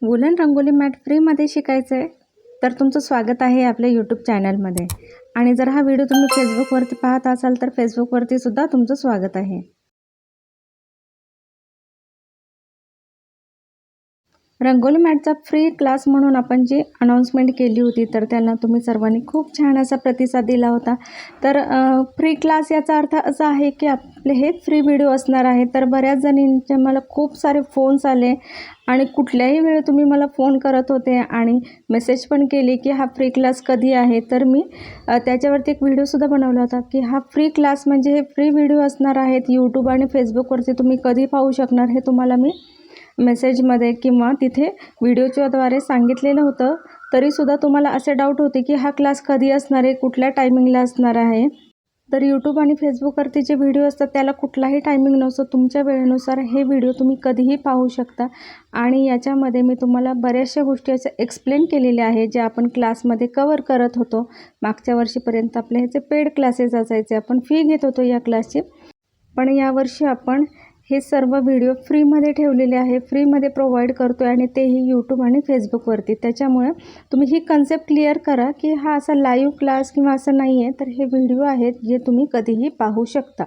Woollen rangoli mat फ्रीमध्ये शिकायचं आहे तर तुमचं स्वागत आहे आपल्या यूट्यूब चॅनलमध्ये. आणि जर हा व्हिडिओ तुम्ही फेसबुकवरती पाहत असाल तर फेसबुकवरती सुद्धा तुमचं स्वागत आहे. रंगोली मॅटचा फ्री क्लास म्हणून आपण जी अनाउन्समेंट केली होती तर त्यांना तुम्ही सर्वांनी खूप छान असा प्रतिसाद दिला होता. तर फ्री क्लास याचा अर्थ असा आहे की आपले हे फ्री व्हिडिओ असणार आहे. तर बऱ्याच जणींचे मला खूप सारे फोन्स आले आणि कुठल्याही वेळी तुम्ही मला फोन करत होते आणि मेसेज पण केली की हा फ्री क्लास कधी आहे. तर मी त्याच्यावरती एक व्हिडिओसुद्धा बनवला होता की हा फ्री क्लास म्हणजे हे फ्री व्हिडिओ असणार आहेत. यूट्यूब आणि फेसबुकवरती तुम्ही कधी पाहू शकणार हे तुम्हाला मी मेसेजमध्ये किंवा तिथे व्हिडिओच्याद्वारे सांगितलेलं होतं. तरीसुद्धा तुम्हाला असे डाऊट होते की हा क्लास कधी असणार आहे, कुठल्या टायमिंगला असणार आहे. तर यूट्यूब आणि फेसबुकवरती जे व्हिडिओ असतात त्याला कुठलाही टायमिंग नसतो. तुमच्या वेळेनुसार हे व्हिडिओ तुम्ही कधीही पाहू शकता. आणि याच्यामध्ये मी तुम्हाला बऱ्याचशा गोष्टी असे एक्सप्लेन केलेल्या आहे जे आपण क्लासमध्ये कवर करत होतो. मागच्या वर्षीपर्यंत आपले ह्याचे पेड क्लासेस असायचे, आपण फी घेत होतो या क्लासची. पण यावर्षी आपण हे सर्व व्हिडिओ फ्रीमध्ये ठेवलेले आहे, फ्रीमध्ये प्रोव्हाइड करतो आहे आणि तेही यूट्यूब आणि फेसबुकवरती. त्याच्यामुळे तुम्ही ही कन्सेप्ट क्लिअर करा की हा असा लाईव्ह क्लास किंवा असं नाही आहे, तर हे व्हिडिओ आहेत जे तुम्ही कधीही पाहू शकता.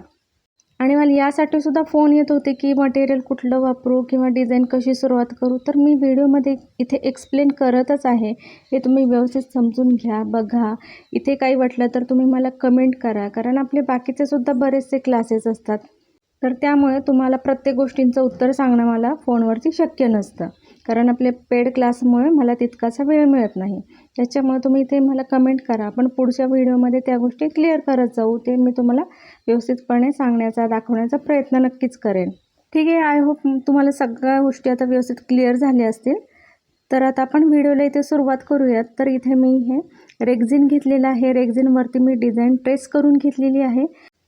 आणि मला यासाठी सुद्धा फोन येत होते की मटेरियल कुठलं वापरू किंवा डिझाईन कशी सुरुवात करू. तर मी व्हिडिओमध्ये इथे एक्सप्लेन करतच आहे. हे तुम्ही व्यवस्थित समजून घ्या, बघा. इथे काही वाटलं तर तुम्ही मला कमेंट करा, कारण आपले बाकीचे सुद्धा बरेचसे क्लासेस असतात. तर त्यामुळे तुम्हाला प्रत्येक गोष्टींचं उत्तर सांगणं मला फोनवरती शक्य नसतं, कारण आपले पेड क्लासमुळे मला तितकासा वेळ मिळत नाही. त्याच्यामुळे तुम्ही इथे मला कमेंट करा. आपण पुढच्या व्हिडिओमध्ये त्या गोष्टी क्लिअर करत जाऊ. ते मी तुम्हाला व्यवस्थितपणे सांगण्याचा, दाखवण्याचा प्रयत्न नक्कीच करेन. ठीक आहे, आय होप तुम्हाला सगळ्या गोष्टी आता व्यवस्थित क्लिअर झाल्या असतील. तर आता आपण व्हिडिओला इथे सुरुवात करूयात. तर इथे मी हे रेक्झिन घेतलेलं आहे. रेक्झिनवरती मी डिझाईन ट्रेस करून घेतलेली आहे.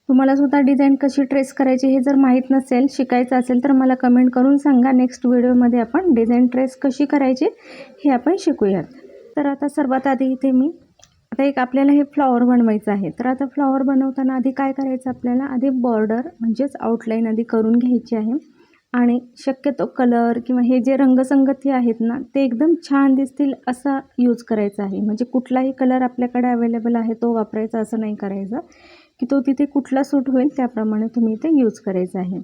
तुम्हाला सुद्धा डिझाईन कशी ट्रेस करायची हे जर माहीत नसेल, शिकायचं असेल तर मला कमेंट करून सांगा. नेक्स्ट व्हिडिओमध्ये आपण डिझाईन ट्रेस कशी करायची हे आपण शिकूयात. तर आता सर्वात आधी इथे मी आपल्याला हे फ्लॉवर बनवायचं आहे. तर आता फ्लॉवर बनवताना आधी काय करायचं, आपल्याला आधी बॉर्डर म्हणजेच आउटलाईन आधी करून घ्यायची आहे. आणि शक्यतो कलर किंवा हे जे रंगसंगती आहेत ना, ते एकदम छान दिसतील असा यूज करायचा आहे. म्हणजे कुठलाही कलर आपल्याकडे अवेलेबल आहे तो वापरायचा असं नाही करायचं की तो तिथे कुठला सूट होईल त्याप्रमाणे तुम्ही इथे यूज करायचं आहे.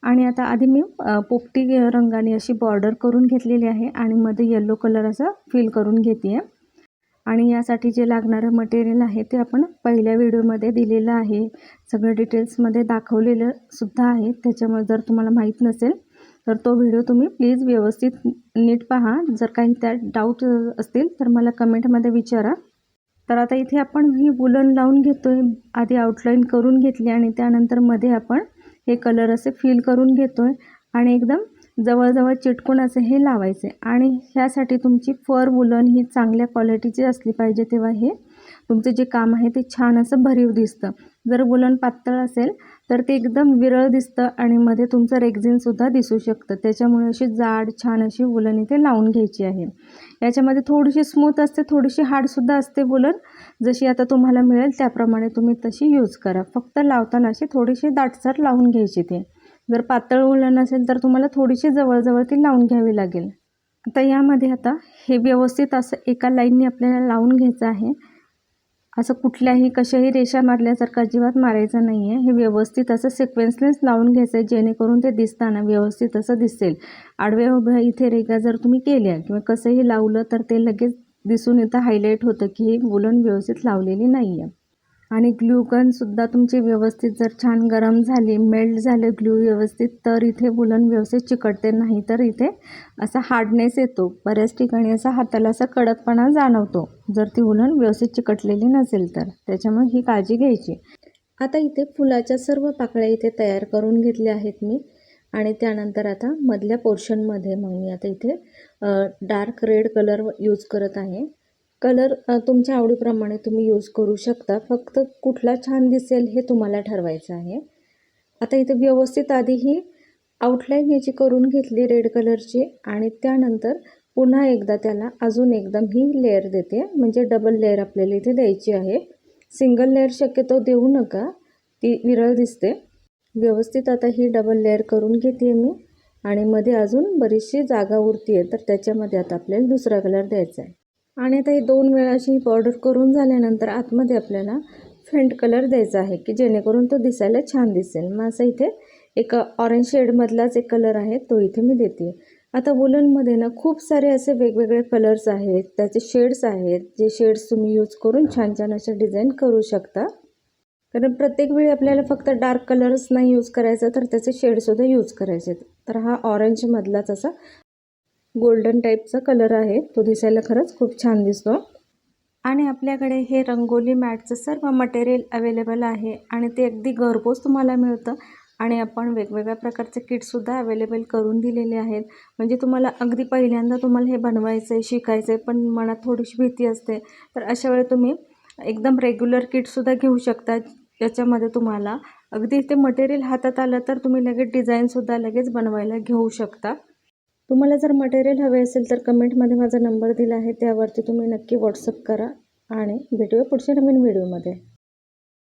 आणि आता आधी मी पोपटी रंगाने अशी बॉर्डर करून घेतलेली आहे आणि मध्ये येलो कलर असा फिल करून घेते आहे. आणि यासाठी जे लागणारं मटेरियल आहे ते आपण पहिल्या व्हिडिओमध्ये दिलेलं आहे, सगळं डिटेल्समध्ये दाखवलेलं सुद्धा आहे. त्याच्यामुळे जर तुम्हाला माहीत नसेल तर तो व्हिडिओ तुम्ही प्लीज व्यवस्थित नीट पहा. जर काही त्यात डाऊट असतील तर मला कमेंटमध्ये विचारा. तर आता इथे आपण ही वूलन लावून घेतो आहे. आधी आउटलाईन करून घेतली आणि त्यानंतर मध्ये आपण हे कलर असे फिल करून घेतो आहे आणि एकदम जवळजवळ चिटकून असे हे लावायचे. आणि ह्यासाठी तुमची फर वूलन ही चांगल्या क्वालिटीची असली पाहिजे, तेव्हा हे तुमचं जे काम आहे ते छान असं भरीव दिसतं. जर वूलन पातळ असेल तर ते एकदम विरळ दिसतं आणि मध्ये तुमचं रेक्झिनसुद्धा दिसू शकतं. त्याच्यामुळे अशी जाड छान अशी वूलन इथे लावून घ्यायची आहे. याच्यामध्ये थोडीशी स्मूथ असते, थोडीशी हार्डसुद्धा असते वूलन. जशी आता तुम्हाला मिळेल त्याप्रमाणे तुम्ही तशी यूज करा. फक्त लावताना अशी थोडीशी दाटसर लावून घ्यायची ते. जर पातळ वूलन असेल तर तुम्हाला थोडीशी जवळजवळ ती लावून घ्यावी लागेल. आता यामध्ये आता हे व्यवस्थित असं एका लाईनने आपल्याला लावून घ्यायचं आहे. असं कुठल्याही कशाही रेषा मारल्यासारखं अजिबात मारायचं नाही आहे. हे व्यवस्थित असं सिक्वेन्सनेच लावून घ्यायचं आहे, जेणेकरून ते दिसताना व्यवस्थित असं दिसेल. आडव्या उभ्या इथे रेगा जर तुम्ही केल्या किंवा कसंही लावलं तर ते लगेच दिसून येतं, हायलाईट होतं की ही वूलन व्यवस्थित लावलेली नाही आहे. आणि ग्लू गनसुद्धा तुमची व्यवस्थित जर छान गरम झाली, मेल्ट झाले ग्लू व्यवस्थित, तर इथे वूलन व्यवस्थित चिकटते. नाही तर इथे असा हार्डनेस येतो. बऱ्याच ठिकाणी असा हाताला असा कडकपणा जाणवतो जर ती वूलन व्यवस्थित चिकटलेली नसेल तर. त्याच्यामुळे ही काळजी घ्यायची. आता इथे फुलाच्या सर्व पाकळ्या इथे तयार करून घेतल्या आहेत मी. आणि त्यानंतर आता मधल्या पोर्शनमध्ये मग मी आता इथे डार्क रेड कलर यूज करत आहे. कलर तुमच्या आवडीप्रमाणे तुम्ही यूज करू शकता, फक्त कुठला छान दिसेल हे तुम्हाला ठरवायचं आहे. आता इथे व्यवस्थित आधी ही आउटलाईन याची करून घेतली रेड कलरची आणि त्यानंतर पुन्हा एकदा त्याला अजून एकदम ही लेअर देते. म्हणजे डबल लेअर आपल्याला इथे द्यायची आहे. सिंगल लेअर शक्यतो देऊ नका, ती विरळ दिसते. व्यवस्थित आता ही डबल लेअर करून घेते मी. आणि मध्ये अजून बरीचशी जागा उरती आहे, तर त्याच्यामध्ये आता आपल्याला दुसरा कलर द्यायचा आहे. आणि आता ही 2 वेळा अशी बॉर्डर करून झाल्यानंतर आतमध्ये आपल्याला फेंट कलर द्यायचा आहे की जेणेकरून तो दिसायला छान दिसेल. मग असं इथे एक ऑरेंज शेडमधलाच एक कलर आहे तो इथे मी देते. आता वुलनमध्ये ना खूप सारे असे वेगवेगळे कलर्स आहेत, त्याचे शेड्स आहेत, जे शेड्स तुम्ही यूज करून छान छान अशा डिझाईन करू शकता. कारण प्रत्येक वेळी आपल्याला फक्त डार्क कलर्स नाही यूज करायचा, तर त्याचे शेडसुद्धा यूज करायचे. तर हा ऑरेंजमधलाच असा गोल्डन टाईपचा कलर आहे, तो दिसायला खरंच खूप छान दिसतो. आणि आपल्याकडे हे रंगोली मॅटचं सर्व मटेरियल अवेलेबल आहे आणि ते अगदी घरपोच तुम्हाला मिळतं. आणि आपण वेगवेगळ्या प्रकारचे किटसुद्धा अवेलेबल करून दिलेले आहेत. म्हणजे तुम्हाला अगदी पहिल्यांदा तुम्हाला हे बनवायचं आहे, शिकायचं आहे, पण मनात थोडीशी भीती असते, तर अशा वेळी तुम्ही एकदम रेग्युलर किटसुद्धा घेऊ शकता. याच्यामध्ये तुम्हाला अगदी ते मटेरियल हातात आलं तर तुम्ही लगेच डिझाईनसुद्धा लगेच बनवायला घेऊ शकता. तुम्हाला जर मटेरियल हवे असेल तर कमेंटमध्ये माझा नंबर दिला आहे, त्यावरती तुम्ही नक्की व्हॉट्सअप करा आणि भेटूया पुढच्या नवीन व्हिडिओमध्ये.